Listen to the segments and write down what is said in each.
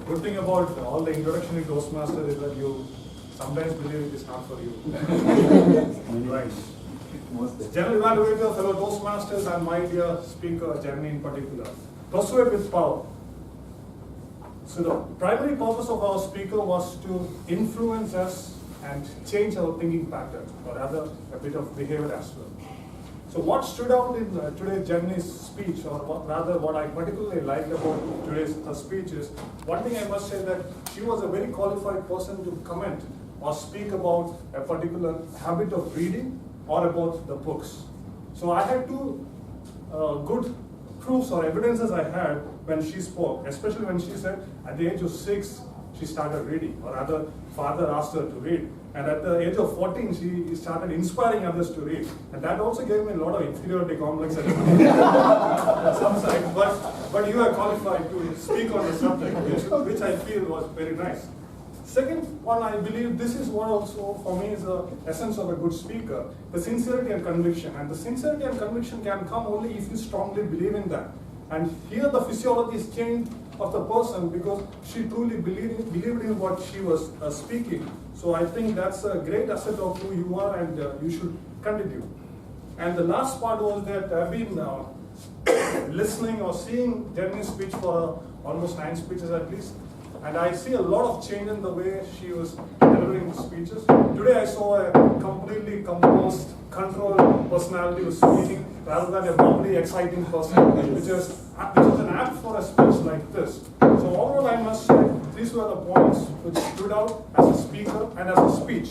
good thing about all the introduction in Toastmaster is that you sometimes believe it is not for you. Right. General evaluator, fellow Toastmasters, and my dear speaker, Jeremy in particular. Persuade with power. So the primary purpose of our speaker was to influence us and change our thinking pattern, or rather a bit of behavior as well. So what stood out in today's Jenny's speech, or what I particularly liked about today's speech is, one thing I must say that she was a very qualified person to comment or speak about a particular habit of reading or about the books. So I had two good proofs or evidences I had when she spoke, especially when she said at the age of 6 she started reading, or rather father asked her to read. And at the age of 14, she started inspiring others to read. And that also gave me a lot of inferiority complex at some side. But you are qualified to speak on the subject, which I feel was very nice. Second one, I believe this is what also for me is the essence of a good speaker, the sincerity and conviction. And the sincerity and conviction can come only if you strongly believe in that. And here the physiology is changed of the person because she truly believed in what she was speaking. So I think that's a great asset of who you are, and you should continue. And the last part was that I've been listening or seeing Jenny's speech for almost 9 speeches at least. And I see a lot of change in the way she was delivering speeches. Today I saw a completely composed, controlled personality was speaking rather than a bubbly, exciting person, which is an apt for a speech like this. So overall I must say, these were the points which stood out as a speaker and as a speech.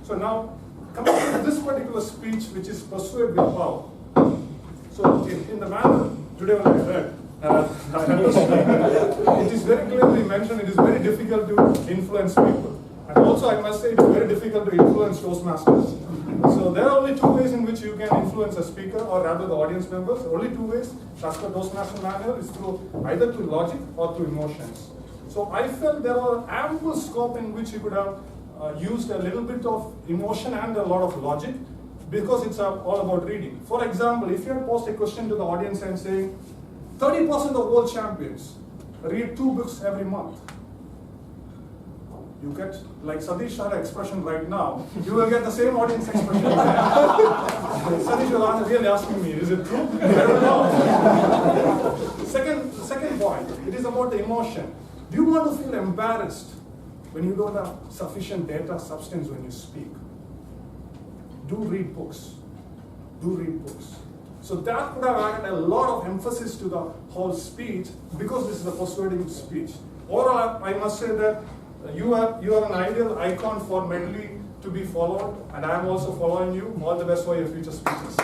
So now, coming to this particular speech, which is Persuade with Power. So in the manner today when I read, it is very clearly mentioned, it is very difficult to influence people. And also I must say it is very difficult to influence Toastmasters. So there are only 2 ways in which you can influence a speaker, or rather the audience members. Only 2 ways, as per Toastmaster manual, is through either through logic or through emotions. So I felt there was ample scope in which you could have used a little bit of emotion and a lot of logic, because it's all about reading. For example, if you had posed a question to the audience and saying, 30% of world champions read 2 books every month. You get, like Satish had an expression right now, you will get the same audience expression. Satish was really asking me, is it true? I don't know. Second point, it is about the emotion. Do you want to feel embarrassed when you don't have sufficient data substance when you speak? Do read books. Do read books. So that could have added a lot of emphasis to the whole speech, because this is a persuading speech. Overall, I must say that you are an ideal icon for mentally to be followed, and I am also following you. All the best for your future speeches.